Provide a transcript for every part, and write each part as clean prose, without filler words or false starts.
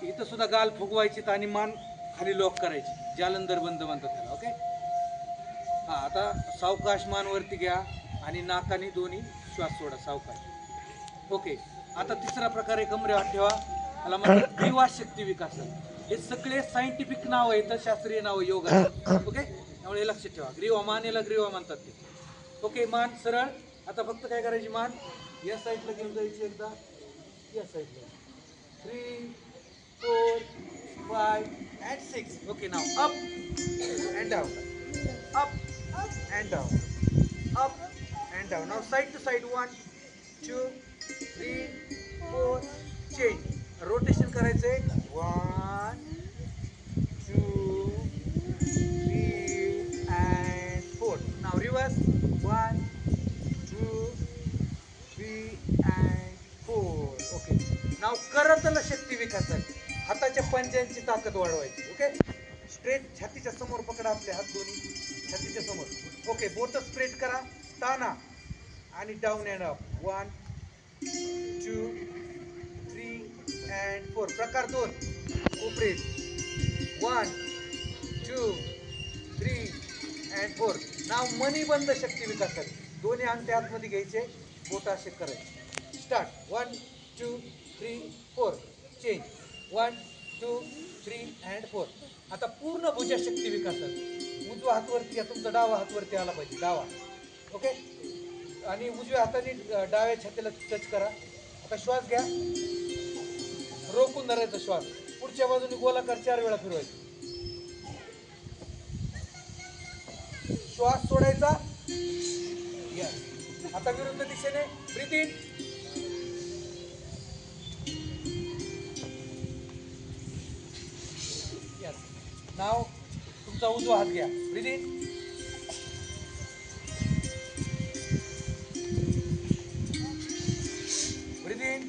Okay, इथं सुद्धा गाल फुगवायची आणि मान खाली लॉक करायची, जालंधर बंद म्हणतात त्याला. ओके, हा आता सावकाश मान वरती घ्या आणि नाकाने दोन्ही श्वास सोडा सावकाश. ओके, आता तिसरा प्रकार आहे, कमरे हात ठेवा, त्याला म्हणतात ग्रीवा शक्ती विकासन. हे सगळे सायंटिफिक नाव आहेत, शास्त्रीय नाव योगा. ओके, त्यामुळे हे लक्षात ठेवा. ग्रीवा, मानेला ग्रीवा म्हणतात ते. ओके, मान सरळ. आता फक्त काय करायची, मान या साईडला घेऊन जायची, एकदा या साईडला. 3 4 5 and 6. Okay, now up and down, up and down, up and down. Now side to side. 1 2 3 4. Change, rotation करायचंय. 1 2 3 and 4. Now reverse. 1 2 3 and 4. Okay, now करतल शक्ती विकासन. हाताच्या पंजांची ताकद वाढवायची. ओके, स्ट्रेट छातीच्या समोर पकडा आपले हात दोन्ही, छातीच्या समोर. ओके, बोट स्ट्रेट करा, ताना आणि डाऊन अँड अप. 1 2 3 and 4. प्रकार 2, कोपरे. 1 2 3 and 4. नाव मणिबंध शक्ती विकासन. दोन्ही अंगठे आतमध्ये घ्यायचे, बोट असे करायचे. स्टार्ट. 1 2 3 4. चेंज. 1 2 3 and 4. आता पूर्ण भुजशक्ती विकासन. उजवा हात वरती घ्या, तुमचा डावा हात वरती आला पाहिजे, डावा. ओके, आणि उजव्या हाताने डाव्या छातीला टच करा. आता श्वास घ्या, रोखून धरायचा श्वास. पुढच्या बाजूने गोलाकार 4 वेळा फिरवायचा. श्वास सोडायचा. आता विरुद्ध दिशेने ब्रीथ इन. नाव तुमचा उजवा हात घ्या, breathe in. Breathe in.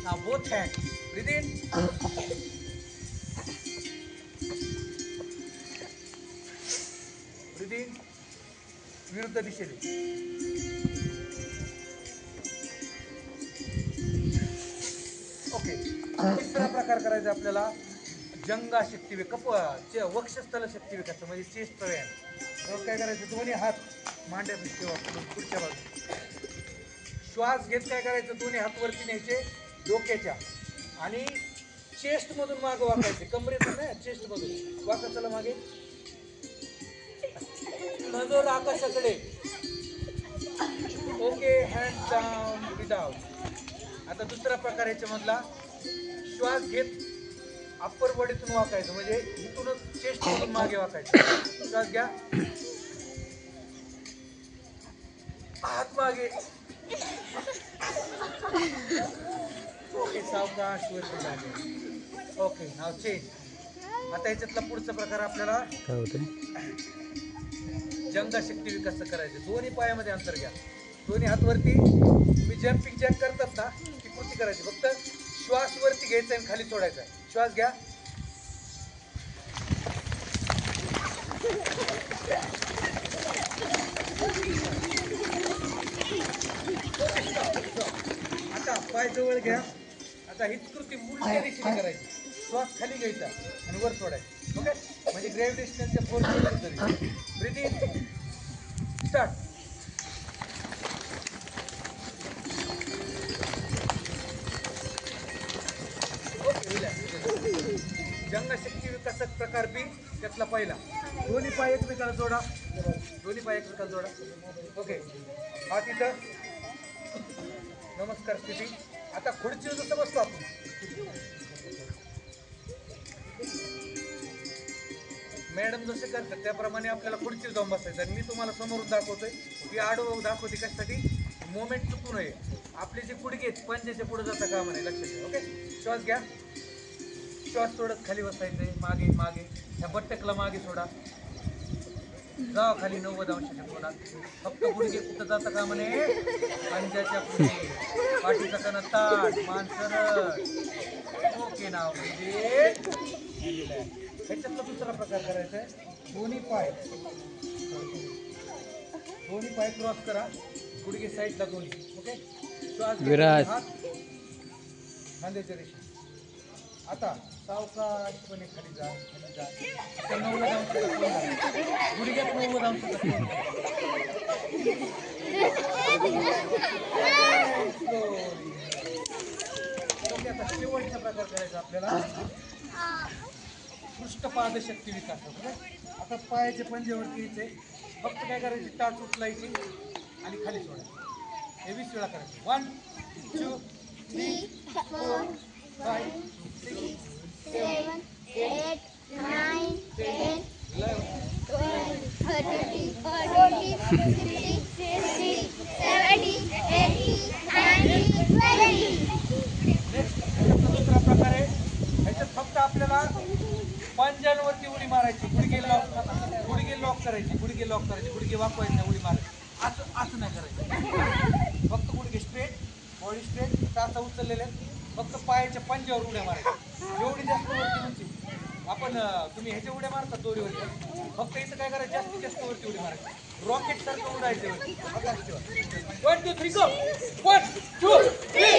Now both hand, breathe in. Breathe in. विरुद्ध दिशेने. ओके, तिसरा प्रकार करायचा आपल्याला, जंगा शक्ती वक्षस्थल शक्ती विकास, म्हणजे चेस्ट व्यायाम. तर काय करायचं, दोन्ही हात मांड्यापाशी ठेवा, पुढच्या बाजूला. श्वास घेत काय करायचं, दोन्ही हात वरती न्यायचे डोक्याच्या आणि चेस्ट मधून मागे वाकायचे. कमरेतून नाही, चेस्ट मधून वाका. चला मागे, नजर आकाशाकडे. Okay, hand down, breathe out. आता दुसरा प्रकार याच्यामधला, श्वास घेत अप्पर बॉडीतून वाकायचं, म्हणजे इथूनच चेस्ट मधून मागे वाकायचं. श्वास घ्या, हात मागे. ओके, सावकाश वरती झाले. ओके, नाव चेंज. आता याच्यातला पुढचा प्रकार आपल्याला काय होते, जंगा शक्ती विकास करायचे. दोन्ही पायामध्ये अंतर घ्या, दोन्ही हात वरती. तुम्ही जम्पिंग जॅक करतात ना, ती कृती करायची. फक्त श्वास वरती घ्यायचा आणि खाली सोडायचा. श्वास घ्या, आता पाय जवळ घ्या. आता हीच कृती उलट्या दिशेने करायची. श्वास खाली घ्यायचा आणि वर सोडायचा. ओके, म्हणजे ग्रॅव्हिटेशनलच्या फोर्स. Breathe in. स्टार्ट. जंगा शक्ती विकासक प्रकार बी, त्यातला पहिला. दोन्ही पाय एकमेकाला जोडा, दोन्ही पाय एकमेकाला जोडा. ओके, हात इथं, नमस्कार स्थिती. आता खुर्चीवर जसं बसतो आपण, मॅडम जसे करतात त्याप्रमाणे आपल्याला खुर्चीवर जाऊन बसायचं. आणि मी तुम्हाला समोरून दाखवतोय, की आडवं दाखवते कशासाठी, मोमेंट चुकू नये. आपले जे गुडघे आहेत पंजाच्या पुढे जाता कामा नये, लक्षात ठेवा. ओके, श्वास घ्या, श्वास सोडत खाली बसायचंय. मागे मागे, ह्या बट्टकला मागे सोडा, जावा खाली 90 अंशाच्या कोणात. फक्त गुडघे कुठं जाता कामा नये, पंजाच्या पुढे. पाठीचा कणा ताट, मान सरळ. ओके, नाव ह्याच्यातला दुसरा प्रकार करायचा आहे. दोन्ही पाय क्रॉस करा, गुडघे साईडला दोन्ही. ओके श्वास घ्या. विराज. हात खांद्याच्या रेषेत. आता सावकाशपणे खाली जा खाली जा. आता 90 अंशाचा कोन झाला. गुडघ्यात 90 अंशाचा कोन झाला. Slowly. ओके आता शेवटचा प्रकार करायचा आपल्याला पृष्ठपाद शक्ती विकास. आता पायाचे पंजेवरती यायचे. फक्त काय करायचे टाच उचलायची आणि खाली सोडायची. हे 20 वेळा करायचे. 1 2 3 4 5 6 7, 8, 9, 10, 11 13, 14, 15, 16, 17, 18, 19, 20. नेक्स्ट ह्याचा दुसरा प्रकार आहे. ह्याच्यात फक्त आपल्याला पंजांवरती उडी मारायची. गुडघे लॉक करायची. गुडघे वाकवायचे नाही, उडी मारायची. असं नाही करायचं. फक्त गुडघे स्ट्रेट, बॉडी स्ट्रेट, टाचा उचललेले. फक्त पायाच्या पंजावर उड्या मारायच्या. जेवढी जास्त वरती उंची आपण तुम्ही ह्याच्या उड्या मारता दोरीवरती. फक्त इथं काय करायचं जास्तीत जास्त वरती उडी मारायची. रॉकेट सारखं उडायचं वरती. 1 2 3 गो. 1 2 3